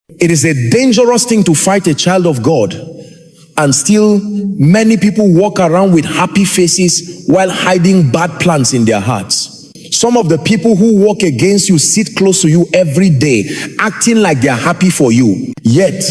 It is a dangerous thing to fight a child of God, and still many people walk around with happy faces while hiding bad plans in their hearts. Some of the people who walk against you sit close to you every day, acting like they are happy for you, yet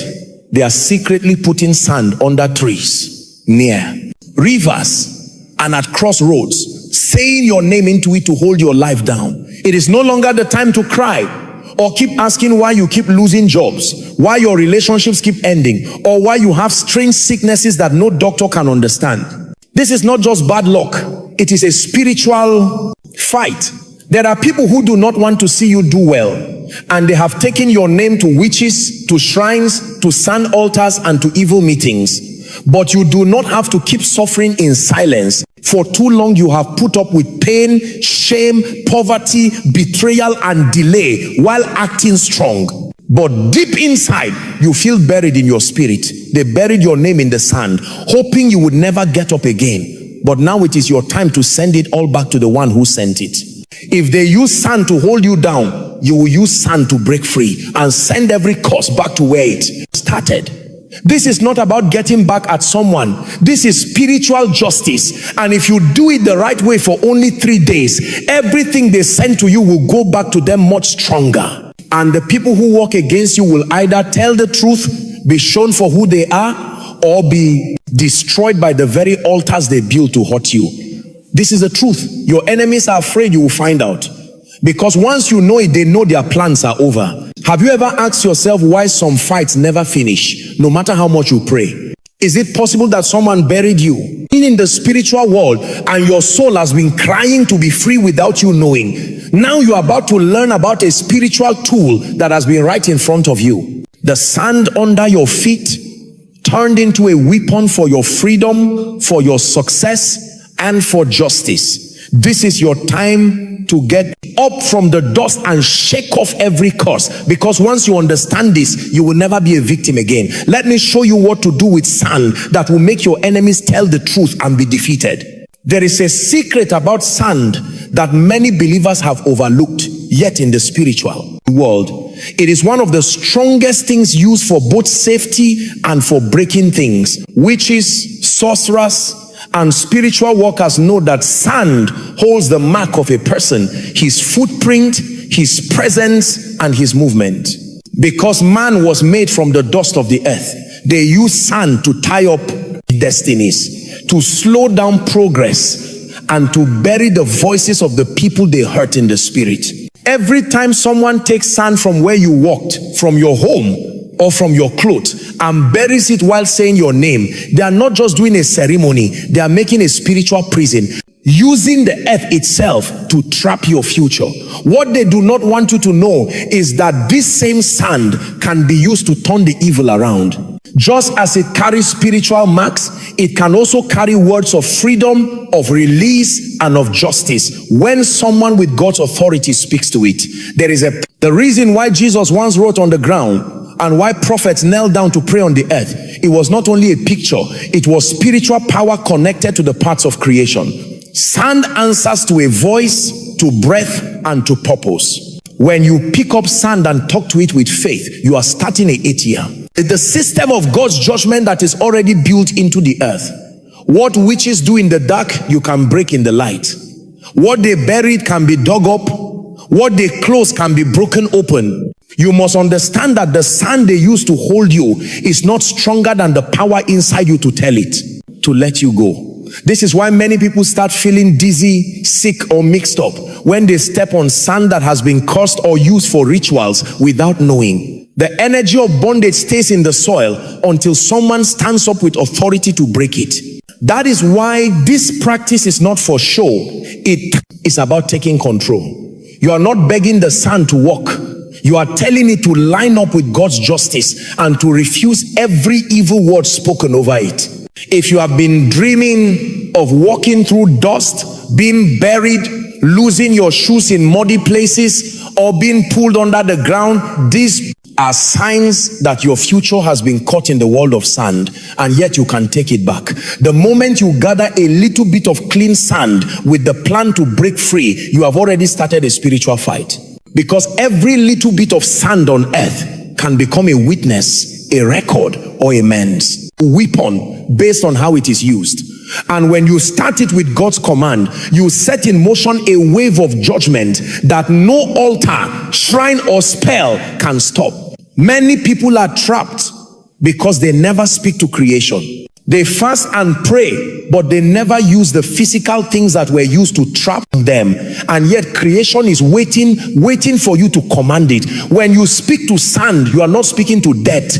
they are secretly putting sand under trees, near rivers, and at crossroads, saying your name into it to hold your life down. It is no longer the time to cry or keep asking why you keep losing jobs, why your relationships keep ending, or why you have strange sicknesses that no doctor can understand. This is not just bad luck. It is a spiritual fight. There are people who do not want to see you do well, and they have taken your name to witches, to shrines, to sand altars, and to evil meetings. But you do not have to keep suffering in silence. For too long you have put up with pain, shame, poverty, betrayal, and delay while acting strong. But deep inside, you feel buried in your spirit. They buried your name in the sand, hoping you would never get up again. But now it is your time to send it all back to the one who sent it. If they use sand to hold you down, you will use sand to break free and send every curse back to where it started. This is not about getting back at someone. This is spiritual justice. And if you do it the right way for only 3 days, everything they send to you will go back to them much stronger. And the people who walk against you will either tell the truth, be shown for who they are, or be destroyed by the very altars they built to hurt you. This is the truth. Your enemies are afraid you will find out. Because once you know it, they know their plans are over. Have you ever asked yourself why some fights never finish, no matter how much you pray? Is it possible that someone buried you in the spiritual world and your soul has been crying to be free without you knowing? Now you are about to learn about a spiritual tool that has been right in front of you. The sand under your feet turned into a weapon for your freedom, for your success, and for justice. This is your time to get up from the dust and shake off every curse, because once you understand this, you will never be a victim again. Let me show you what to do with sand that will make your enemies tell the truth and be defeated. There is a secret about sand that many believers have overlooked, yet in the spiritual world, it is one of the strongest things used for both safety and for breaking things. Witches, sorcerers, and spiritual workers know that sand holds the mark of a person, his footprint, his presence, and his movement. Because man was made from the dust of the earth, they use sand to tie up destinies, to slow down progress, and to bury the voices of the people they hurt in the spirit. Every time someone takes sand from where you walked, from your home, or from your clothes, and buries it while saying your name, they are not just doing a ceremony, they are making a spiritual prison, using the earth itself to trap your future. What they do not want you to know is that this same sand can be used to turn the evil around. Just as it carries spiritual marks, it can also carry words of freedom, of release, and of justice when someone with God's authority speaks to it. The reason why Jesus once wrote on the ground and why prophets knelt down to pray on the earth, it was not only a picture, it was spiritual power connected to the parts of creation. Sand answers to a voice, to breath, and to purpose. When you pick up sand and talk to it with faith, you are starting a 8th year. The system of God's judgment that is already built into the earth. What witches do in the dark, you can break in the light. What they buried can be dug up. What they close can be broken open. You must understand that the sand they use to hold you is not stronger than the power inside you to tell it to let you go. This is why many people start feeling dizzy, sick, or mixed up when they step on sand that has been cursed or used for rituals without knowing. The energy of bondage stays in the soil until someone stands up with authority to break it. That is why this practice is not for show. It is about taking control. You are not begging the sand to walk. You are telling it to line up with God's justice and to refuse every evil word spoken over it. If you have been dreaming of walking through dust, being buried, losing your shoes in muddy places, or being pulled under the ground, these are signs that your future has been caught in the world of sand, and yet you can take it back. The moment you gather a little bit of clean sand with the plan to break free, you have already started a spiritual fight. Because every little bit of sand on earth can become a witness, a record, or a man's weapon based on how it is used. And when you start it with God's command, you set in motion a wave of judgment that no altar, shrine, or spell can stop. Many people are trapped because they never speak to creation. They fast and pray, but they never use the physical things that were used to trap them. And yet creation is waiting for you to command it. When you speak to sand, you are not speaking to death.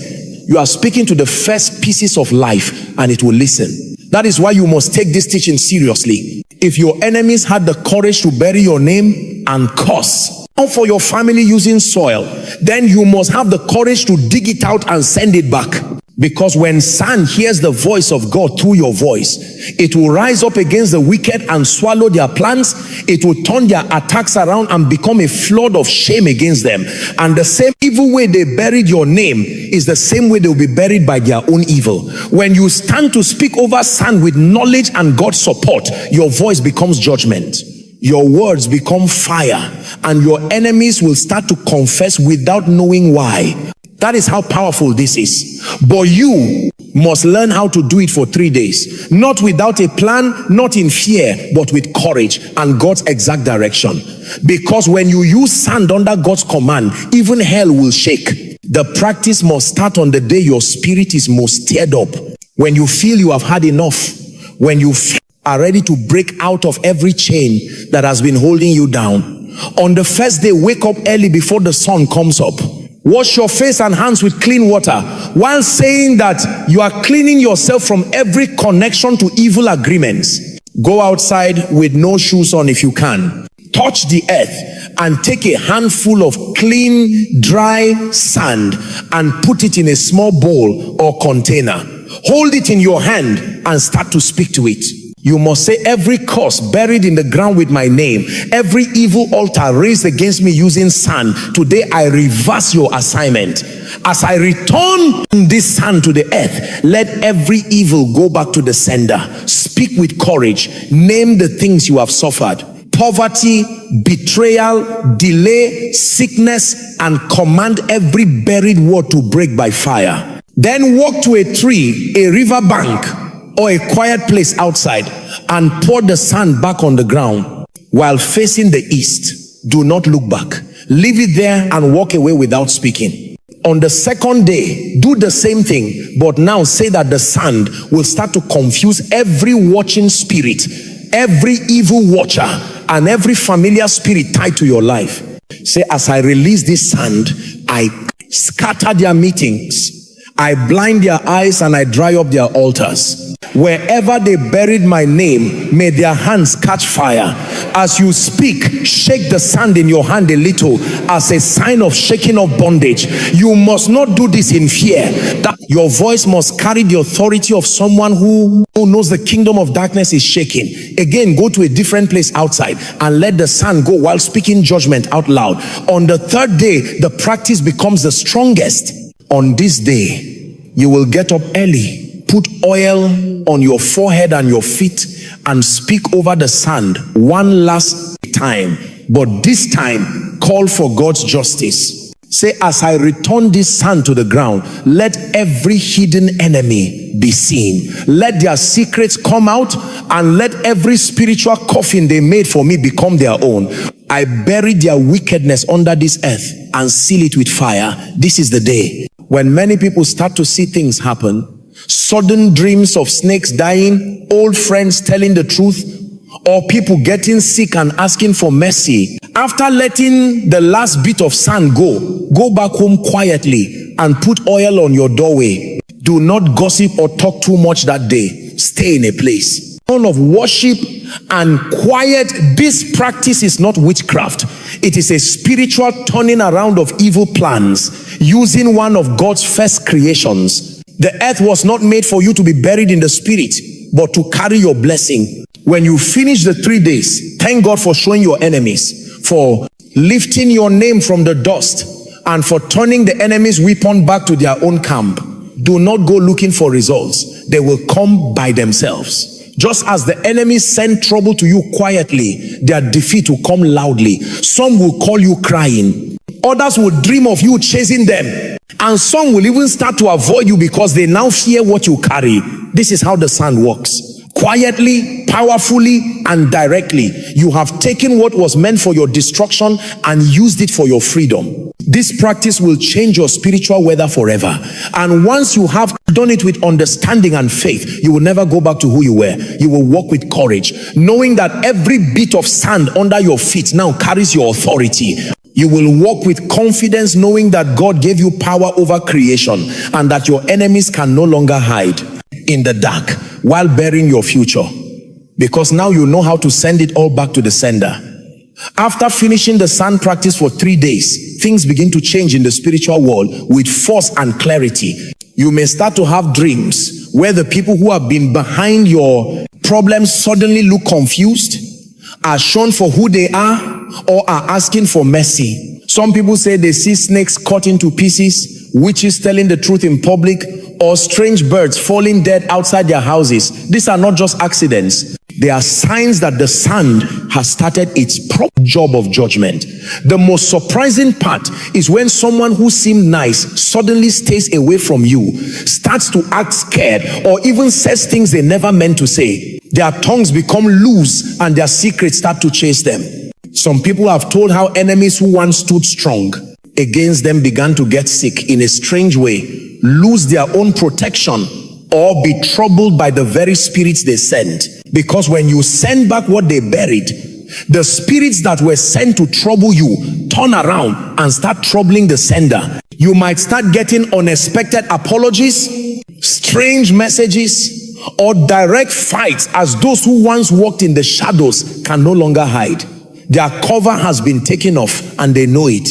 You are speaking to the first pieces of life, and it will listen. That is why you must take this teaching seriously. If your enemies had the courage to bury your name and curse for your family using soil, then you must have the courage to dig it out and send it back. Because when sand hears the voice of God through your voice, it will rise up against the wicked and swallow their plans. It will turn their attacks around and become a flood of shame against them. And the same evil way they buried your name is the same way they will be buried by their own evil. When you stand to speak over sand with knowledge and God's support, your voice becomes judgment. Your words become fire, and your enemies will start to confess without knowing why. That is how powerful this is. But you must learn how to do it for 3 days. Not without a plan, not in fear, but with courage and God's exact direction. Because when you use sand under God's command, even hell will shake. The practice must start on the day your spirit is most stirred up. When you feel you have had enough. When you are ready to break out of every chain that has been holding you down. On the first day, wake up early before the sun comes up. Wash your face and hands with clean water, while saying that you are cleaning yourself from every connection to evil agreements. Go outside with no shoes on if you can. Touch the earth and take a handful of clean, dry sand and put it in a small bowl or container. Hold it in your hand and start to speak to it. You must say, every curse buried in the ground with my name, every evil altar raised against me using sand, today I reverse your assignment. As I return this sand to the earth, let every evil go back to the sender. Speak with courage. Name the things you have suffered. Poverty, betrayal, delay, sickness, and command every buried word to break by fire. Then walk to a tree, a river bank, or a quiet place outside, and pour the sand back on the ground while facing the east. Do not look back. Leave it there and walk away without speaking. On the second day, do the same thing, but now say that the sand will start to confuse every watching spirit, every evil watcher, and every familiar spirit tied to your life. Say, as I release this sand, I scatter their meetings, I blind their eyes, and I dry up their altars. Wherever they buried my name, may their hands catch fire. As you speak, shake the sand in your hand a little as a sign of shaking of bondage. You must not do this in fear. That your voice must carry the authority of someone who knows the kingdom of darkness is shaking. Again, go to a different place outside and let the sand go while speaking judgment out loud. On the third day, the practice becomes the strongest. On this day, you will get up early, put oil on your forehead and your feet, and speak over the sand one last time. But this time, call for God's justice. Say, as I return this sand to the ground, let every hidden enemy be seen. Let their secrets come out, and let every spiritual coffin they made for me become their own. I bury their wickedness under this earth and seal it with fire. This is the day. When many people start to see things happen, sudden dreams of snakes dying, old friends telling the truth, or people getting sick and asking for mercy, after letting the last bit of sand go back home quietly and put oil on your doorway. Do not gossip or talk too much that day. Stay in a place of worship and quiet. This practice is not witchcraft. It is a spiritual turning around of evil plans, using one of God's first creations. The earth was not made for you to be buried in the spirit, but to carry your blessing. When you finish the 3 days, thank God for showing your enemies, for lifting your name from the dust, and for turning the enemy's weapon back to their own camp. Do not go looking for results. They will come by themselves. Just as the enemy send trouble to you quietly, their defeat will come loudly. Some will call you crying. Others will dream of you chasing them. And some will even start to avoid you because they now fear what you carry. This is how the sand works. Quietly, powerfully, and directly, you have taken what was meant for your destruction and used it for your freedom. This practice will change your spiritual weather forever. And once you have done it with understanding and faith, you will never go back to who you were. You will walk with courage, knowing that every bit of sand under your feet now carries your authority. You will walk with confidence, knowing that God gave you power over creation and that your enemies can no longer hide in the dark while bearing your future, because now you know how to send it all back to the sender. After finishing the sand practice for 3 days, things begin to change in the spiritual world with force and clarity. You may start to have dreams where the people who have been behind your problems suddenly look confused, are shown for who they are, or are asking for mercy. Some people say they see snakes cut into pieces, witches telling the truth in public, or strange birds falling dead outside their houses. These are not just accidents. They are signs that the sand has started its proper job of judgment. The most surprising part is when someone who seemed nice suddenly stays away from you, starts to act scared, or even says things they never meant to say. Their tongues become loose and their secrets start to chase them. Some people have told how enemies who once stood strong against them began to get sick in a strange way, lose their own protection, or be troubled by the very spirits they sent. Because when you send back what they buried, the spirits that were sent to trouble you turn around and start troubling the sender. You might start getting unexpected apologies, strange messages, or direct fights, as those who once walked in the shadows can no longer hide. Their cover has been taken off and they know it.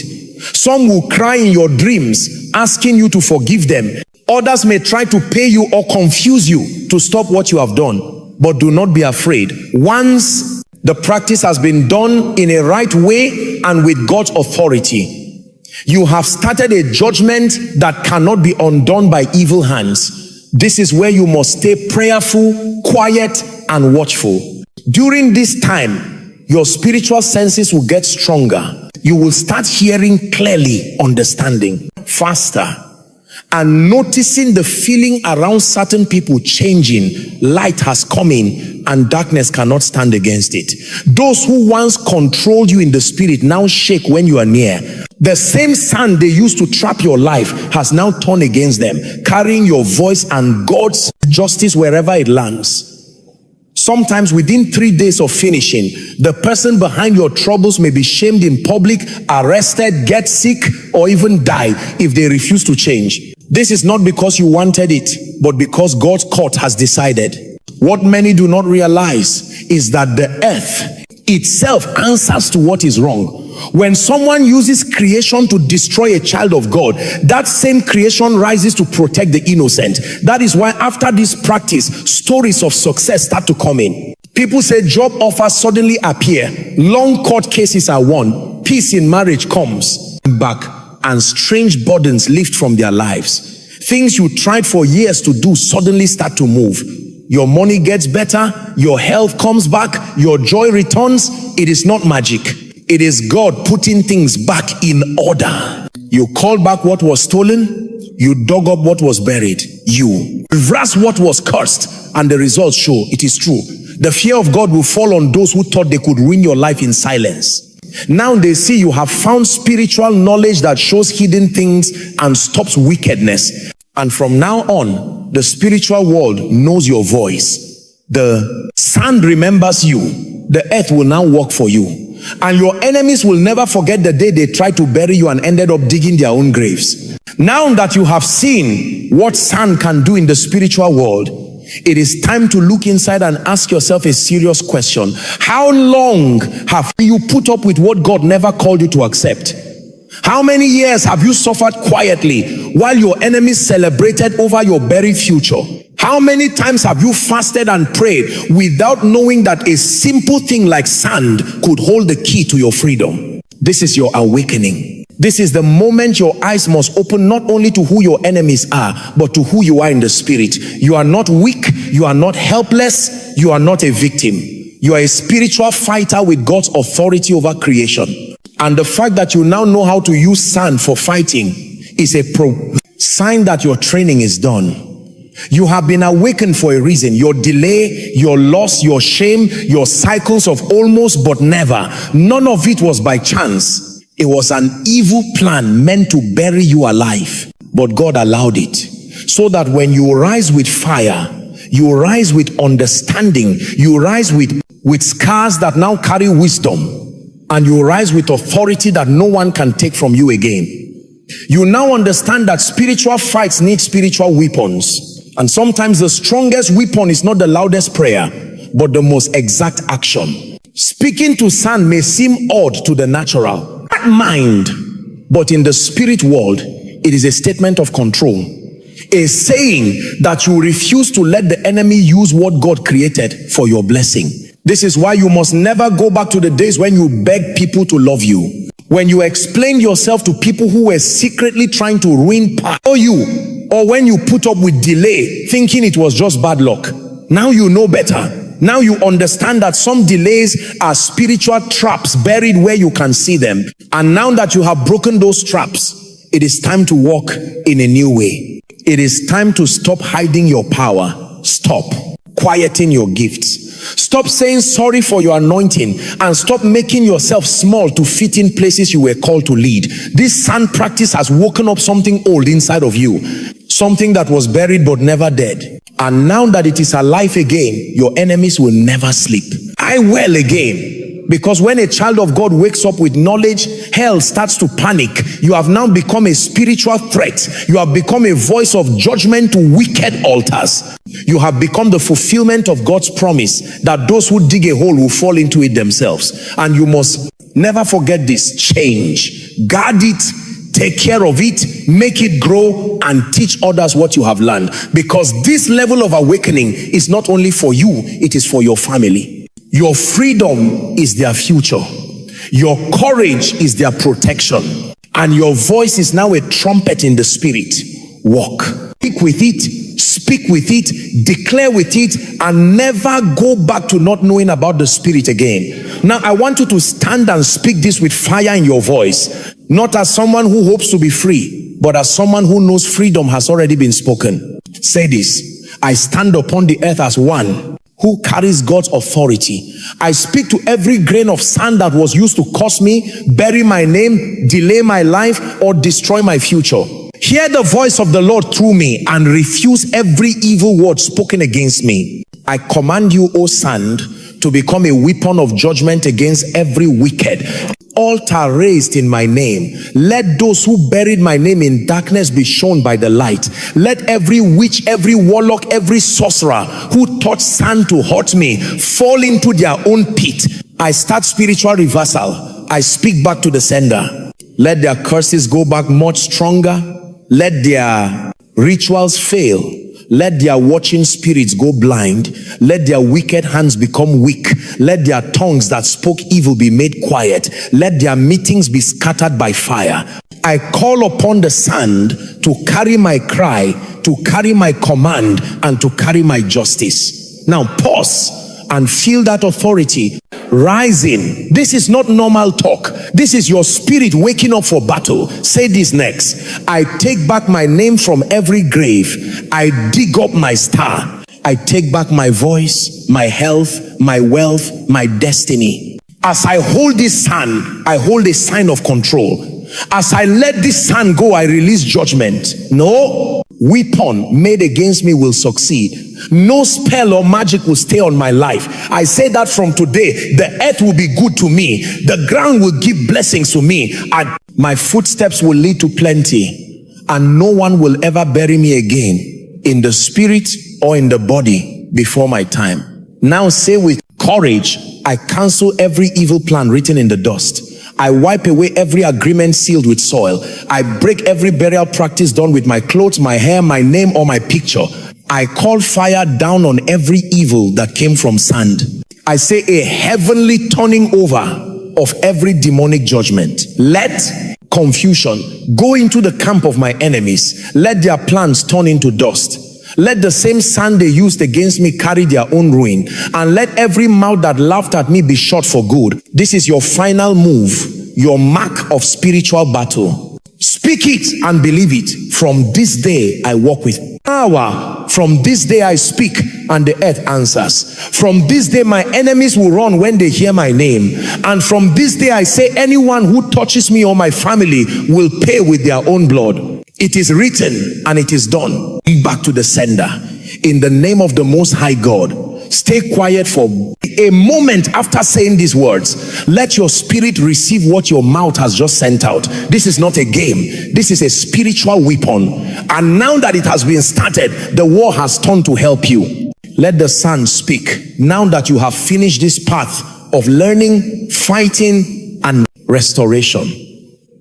Some will cry in your dreams, asking you to forgive them. Others may try to pay you or confuse you to stop what you have done. But do not be afraid. Once the practice has been done in a right way and with God's authority, you have started a judgment that cannot be undone by evil hands. This is where you must stay prayerful, quiet, and watchful. During this time, your spiritual senses will get stronger. You will start hearing clearly, understanding faster, and noticing the feeling around certain people changing. Light has come in and darkness cannot stand against it. Those who once controlled you in the spirit now shake when you are near. The same sand they used to trap your life has now turned against them, carrying your voice and God's justice wherever it lands. Sometimes within 3 days of finishing, the person behind your troubles may be shamed in public, arrested, get sick, or even die if they refuse to change. This is not because you wanted it, but because God's court has decided. What many do not realize is that the earth itself answers to what is wrong. When someone uses creation to destroy a child of God, that same creation rises to protect the innocent. That is why after this practice, stories of success start to come in. People say job offers suddenly appear, long court cases are won, peace in marriage comes back, and strange burdens lift from their lives. Things you tried for years to do suddenly start to move. Your money gets better, your health comes back, your joy returns. It is not magic. It is God putting things back in order. You called back what was stolen, you dug up what was buried, you reversed what was cursed, and the results show it is true. The fear of God will fall on those who thought they could ruin your life in silence. Now they see you have found spiritual knowledge that shows hidden things and stops wickedness. And from now on, the spiritual world knows your voice. The sand remembers you. The earth will now work for you. And your enemies will never forget the day they tried to bury you and ended up digging their own graves. Now that you have seen what sand can do in the spiritual world, it is time to look inside and ask yourself a serious question. How long have you put up with what God never called you to accept? How many years have you suffered quietly while your enemies celebrated over your buried future? How many times have you fasted and prayed without knowing that a simple thing like sand could hold the key to your freedom? This is your awakening. This is the moment your eyes must open, not only to who your enemies are, but to who you are in the spirit. You are not weak. You are not helpless. You are not a victim. You are a spiritual fighter with God's authority over creation. And the fact that you now know how to use sand for fighting is a sign that your training is done. You have been awakened for a reason. Your delay, your loss, your shame, your cycles of almost but never, none of it was by chance. It was an evil plan meant to bury you alive. But God allowed it, so that when you rise with fire, you rise with understanding, you rise with scars that now carry wisdom, and you rise with authority that no one can take from you again. You now understand that spiritual fights need spiritual weapons. And sometimes the strongest weapon is not the loudest prayer, but the most exact action. Speaking to sand may seem odd to the natural mind, but in the spirit world, it is a statement of control. A saying that you refuse to let the enemy use what God created for your blessing. This is why you must never go back to the days when you begged people to love you. When you explained yourself to people who were secretly trying to ruin you. Or when you put up with delay, thinking it was just bad luck. Now you know better. Now you understand that some delays are spiritual traps buried where you can see them. And now that you have broken those traps, it is time to walk in a new way. It is time to stop hiding your power. Stop quieting your gifts. Stop saying sorry for your anointing, and stop making yourself small to fit in places you were called to lead. This sand practice has woken up something old inside of you, something that was buried but never dead. And now that it is alive again, your enemies will never sleep. I well again. Because when a child of God wakes up with knowledge, hell starts to panic. You have now become a spiritual threat. You have become a voice of judgment to wicked altars. You have become the fulfillment of God's promise that those who dig a hole will fall into it themselves. And you must never forget this. Change. Guard it. Take care of it. Make it grow and teach others what you have learned. Because this level of awakening is not only for you, it is for your family. Your freedom is their future. Your courage is their protection. And your voice is now a trumpet in the spirit. Walk. Speak with it. Speak with it. Declare with it. And never go back to not knowing about the spirit again. Now I want you to stand and speak this with fire in your voice. Not as someone who hopes to be free, but as someone who knows freedom has already been spoken. Say this. I stand upon the earth as one who carries God's authority. I speak to every grain of sand that was used to curse me, bury my name, delay my life, or destroy my future. Hear the voice of the Lord through me and refuse every evil word spoken against me. I command you, O sand, to become a weapon of judgment against every wicked altar raised in my name. Let those who buried my name in darkness be shown by the light. Let every witch, every warlock, every sorcerer who taught sand to hurt me fall into their own pit. I start spiritual reversal. I speak back to the sender. Let their curses go back much stronger. Let their rituals fail. Let their watching spirits go blind. Let their wicked hands become weak. Let their tongues that spoke evil be made quiet. Let their meetings be scattered by fire. I call upon the sand to carry my cry, to carry my command, and to carry my justice. Now pause and feel that authority rising. This is not normal talk. This is your spirit waking up for battle. Say this next. I take back my name from every grave. I dig up my star. I take back my voice, my health, my wealth, my destiny. As I hold this hand, I hold a sign of control. As I let this hand go, I release judgment. No weapon made against me will succeed. No spell or magic will stay on my life. I say that from today, the earth will be good to me. The ground will give blessings to me. And my footsteps will lead to plenty. And no one will ever bury me again, in the spirit or in the body, before my time. Now say with courage, I cancel every evil plan written in the dust. I wipe away every agreement sealed with soil. I break every burial practice done with my clothes, my hair, my name, or my picture. I call fire down on every evil that came from sand. I say a heavenly turning over of every demonic judgment. Let confusion go into the camp of my enemies. Let their plans turn into dust. Let the same sand they used against me carry their own ruin. And let every mouth that laughed at me be shut for good. This is your final move, your mark of spiritual battle. Speak it and believe it. From this day I walk with power. From this day I speak and the earth answers. From this day my enemies will run when they hear my name. And from this day I say, anyone who touches me or my family will pay with their own blood. It is written and it is done. Back to the sender. In the name of the Most High God, stay quiet for a moment after saying these words. Let your spirit receive what your mouth has just sent out. This is not a game. This is a spiritual weapon. And now that it has been started, the war has turned to help you. Let the Son speak. Now that you have finished this path of learning, fighting, and restoration,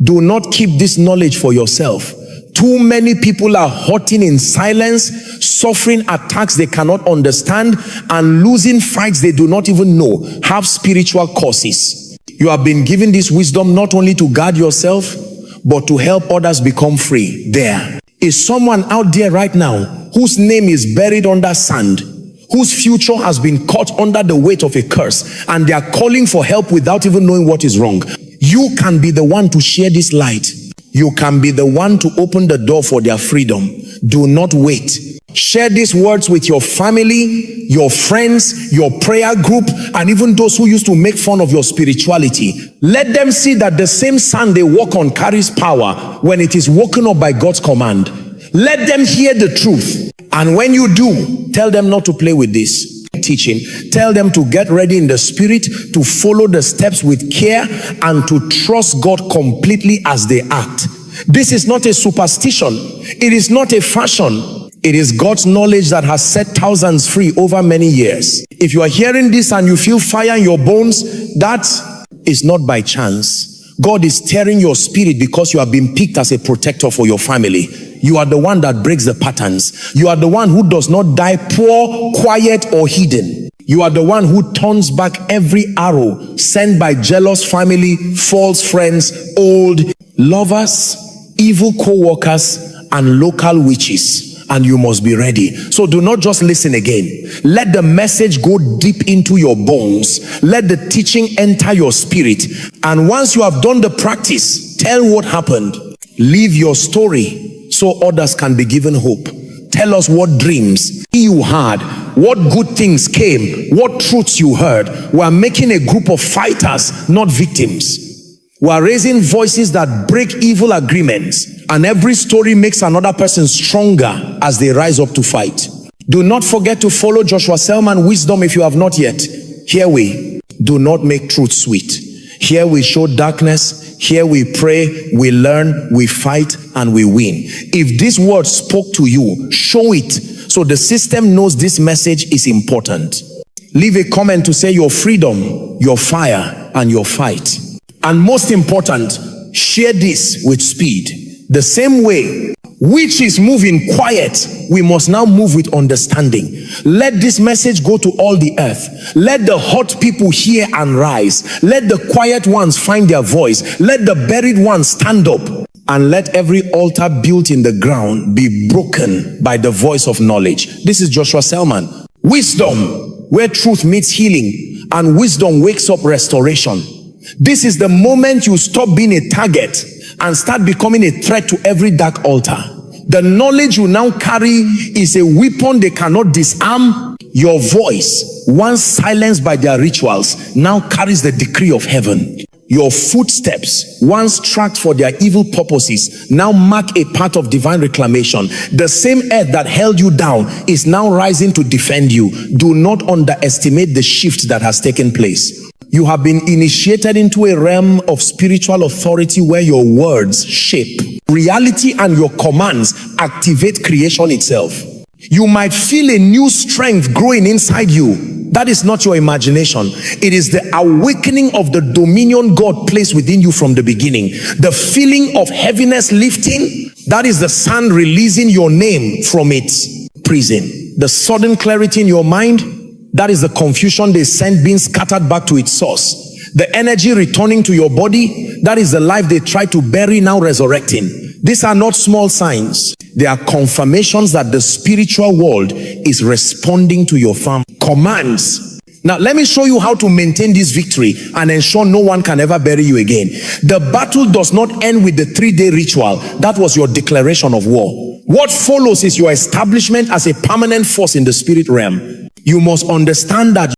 do not keep this knowledge for yourself. Too many people are hurting in silence, suffering attacks they cannot understand, and losing fights they do not even know have spiritual causes. You have been given this wisdom not only to guard yourself, but to help others become free. There is someone out there right now whose name is buried under sand, whose future has been caught under the weight of a curse, and they are calling for help without even knowing what is wrong. You can be the one to share this light. You can be the one to open the door for their freedom. Do not wait. Share these words with your family, your friends, your prayer group, and even those who used to make fun of your spirituality. Let them see that the same sand they walk on carries power when it is woken up by God's command. Let them hear the truth. And when you do, tell them not to play with this teaching. Tell them to get ready in the spirit, to follow the steps with care, and to trust God completely as they act. This is not a superstition. It is not a fashion. It is God's knowledge that has set thousands free over many years. If you are hearing this and you feel fire in your bones, that is not by chance. God is tearing your spirit because you have been picked as a protector for your family. You are the one that breaks the patterns. You are the one who does not die poor, quiet, or hidden. You are the one who turns back every arrow sent by jealous family, false friends, old lovers, evil co-workers, and local witches. And you must be ready. So do not just listen again. Let the message go deep into your bones. Let the teaching enter your spirit. And once you have done the practice, tell what happened. Leave your story so others can be given hope. Tell us what dreams you had, what good things came, what truths you heard. We are making a group of fighters, not victims. We are raising voices that break evil agreements, and every story makes another person stronger as they rise up to fight. Do not forget to follow Joshua Selman Wisdom if you have not yet. Here we do not make truth sweet. Here we show darkness. Here we pray, we learn, we fight, and we win. If this word spoke to you, show it so the system knows this message is important. Leave a comment to say your freedom, your fire, and your fight. And most important, share this with speed. The same way witches move in quiet, we must now move with understanding. Let this message go to all the earth. Let the hot people hear and rise. Let the quiet ones find their voice. Let the buried ones stand up. And let every altar built in the ground be broken by the voice of knowledge. This is Joshua Selman. Wisdom, where truth meets healing, and wisdom wakes up restoration. This is the moment you stop being a target and start becoming a threat to every dark altar. The knowledge you now carry is a weapon they cannot disarm. Your voice, once silenced by their rituals, now carries the decree of heaven. Your footsteps, once tracked for their evil purposes, now mark a path of divine reclamation. The same earth that held you down is now rising to defend you. Do not underestimate the shift that has taken place. You have been initiated into a realm of spiritual authority where your words shape reality and your commands activate creation itself. You might feel a new strength growing inside you. That is not your imagination. It is the awakening of the dominion God placed within you from the beginning. The feeling of heaviness lifting, that is the sand releasing your name from its prison. The sudden clarity in your mind, that is the confusion they sent being scattered back to its source. The energy returning to your body, that is the life they tried to bury now resurrecting. These are not small signs. They are confirmations that the spiritual world is responding to your family. Commands Now, let me show you how to maintain this victory and ensure no one can ever bury you again. The battle does not end with the 3-day ritual. That was your declaration of war. What follows is your establishment as a permanent force in the spirit realm. You must understand that